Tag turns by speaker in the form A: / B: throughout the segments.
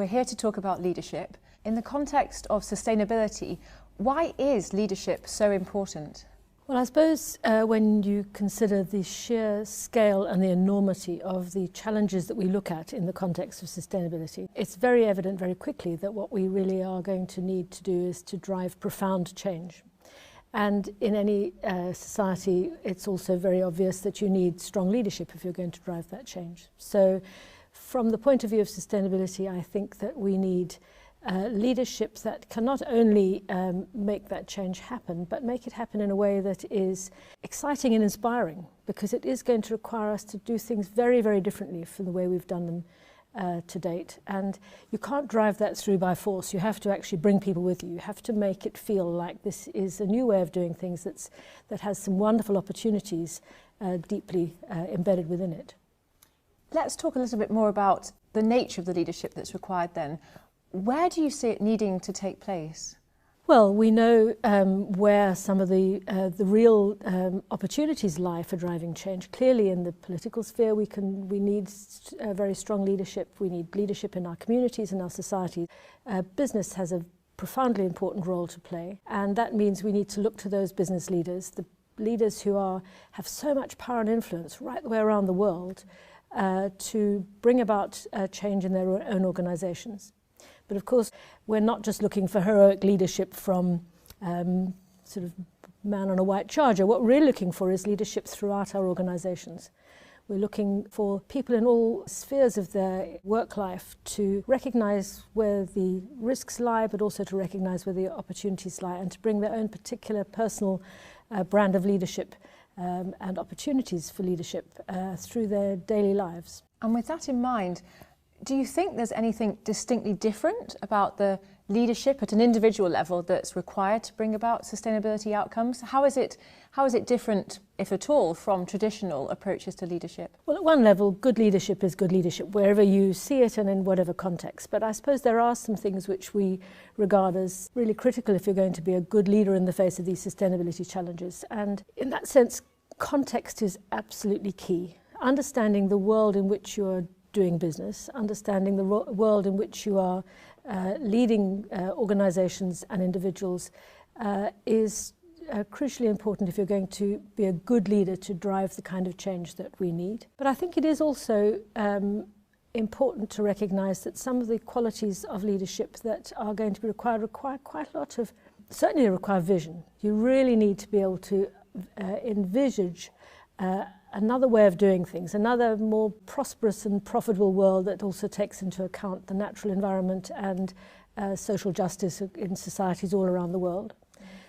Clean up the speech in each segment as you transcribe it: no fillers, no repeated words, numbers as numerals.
A: here to talk about leadership. In the context of sustainability, why is leadership so important?
B: Well, I suppose when you consider the sheer scale and the enormity of the challenges that we look at in the context of sustainability, it's very evident very quickly that what we really are going to need to do is to drive profound change. And in any society, it's also very obvious that you need strong leadership if you're going to drive that change. So from the point of view of sustainability, I think that we need leadership that can not only make that change happen, but make it happen in a way that is exciting and inspiring, because it is going to require us to do things very, very differently from the way we've done them to date. And you can't drive that through by force. You have to actually bring people with you. You have to make it feel like this is a new way of doing things that has some wonderful opportunities deeply embedded within it.
A: Let's talk a little bit more about the nature of the leadership that's required then. Where do you see it needing to take place?
B: Well, we know where some of the real opportunities lie for driving change. Clearly, in the political sphere, we need very strong leadership. We need leadership in our communities and our societies. Business has a profoundly important role to play, and that means we need to look to those business leaders, the leaders who have so much power and influence right the way around the world, to bring about change in their own organizations. But of course, we're not just looking for heroic leadership from sort of man on a white charger. What we're really looking for is leadership throughout our organizations. We're looking for people in all spheres of their work life to recognize where the risks lie, but also to recognize where the opportunities lie, and to bring their own particular personal brand of leadership and opportunities for leadership through their daily lives.
A: And with that in mind, do you think there's anything distinctly different about the leadership at an individual level that's required to bring about sustainability outcomes? How is it different, if at all, from traditional approaches to leadership?
B: Well, at one level, good leadership is good leadership wherever you see it and in whatever context. But I suppose there are some things which we regard as really critical if you're going to be a good leader in the face of these sustainability challenges. And in that sense, context is absolutely key. Understanding the world in which you're doing business, understanding the world in which you are leading organizations and individuals is crucially important if you're going to be a good leader to drive the kind of change that we need. But I think it is also important to recognize that some of the qualities of leadership that are going to be required require quite a lot of, certainly require vision. You really need to be able to envisage another way of doing things, another more prosperous and profitable world that also takes into account the natural environment and social justice in societies all around the world.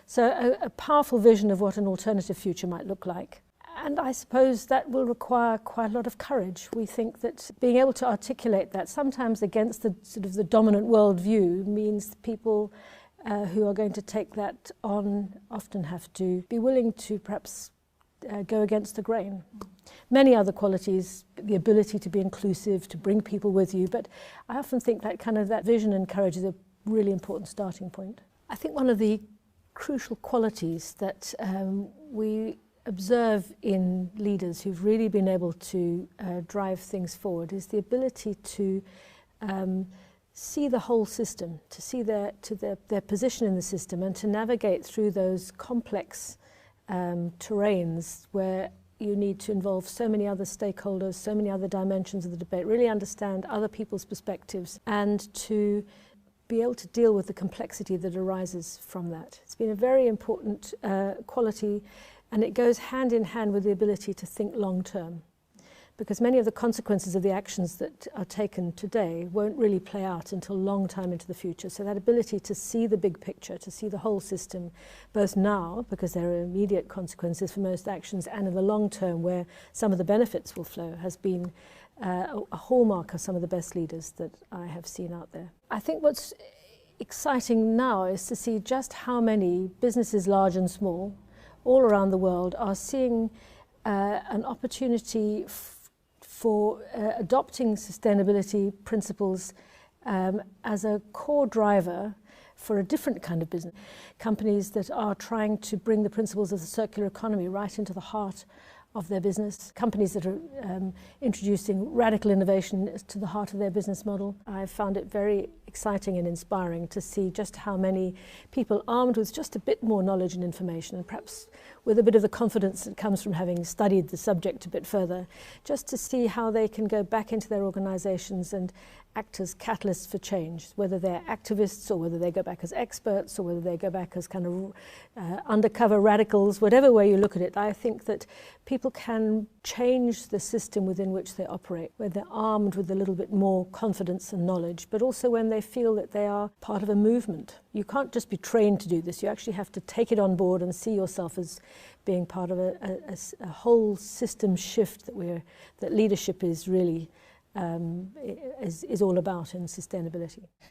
B: So a powerful vision of what an alternative future might look like. And I suppose that will require quite a lot of courage. We think that being able to articulate that, sometimes against the sort of the dominant worldview, means people who are going to take that on often have to be willing to perhaps go against the grain. Many other qualities, the ability to be inclusive, to bring people with you, but I often think that vision and courage is a really important starting point. I think one of the crucial qualities that we observe in leaders who've really been able to drive things forward is the ability to see the whole system, to see their position in the system, and to navigate through those complex terrains where you need to involve so many other stakeholders, so many other dimensions of the debate, really understand other people's perspectives, and to be able to deal with the complexity that arises from that. It's been a very important quality, and it goes hand in hand with the ability to think long term, because many of the consequences of the actions that are taken today won't really play out until a long time into the future. So that ability to see the big picture, to see the whole system, both now, because there are immediate consequences for most actions, and in the long term where some of the benefits will flow, has been a hallmark of some of the best leaders that I have seen out there. I think what's exciting now is to see just how many businesses, large and small, all around the world, are seeing an opportunity for adopting sustainability principles as a core driver for a different kind of business. Companies that are trying to bring the principles of the circular economy right into the heart of their business, companies that are introducing radical innovation to the heart of their business model. I've found it very exciting and inspiring to see just how many people armed with just a bit more knowledge and information, and perhaps with a bit of the confidence that comes from having studied the subject a bit further, just to see how they can go back into their organizations and act as catalysts for change, whether they're activists or whether they go back as experts or whether they go back as kind of undercover radicals, whatever way you look at it. I think that people can change the system within which they operate, where they're armed with a little bit more confidence and knowledge, but also when they feel that they are part of a movement. You can't just be trained to do this. You actually have to take it on board and see yourself as being part of a whole system shift that leadership is really is all about in sustainability.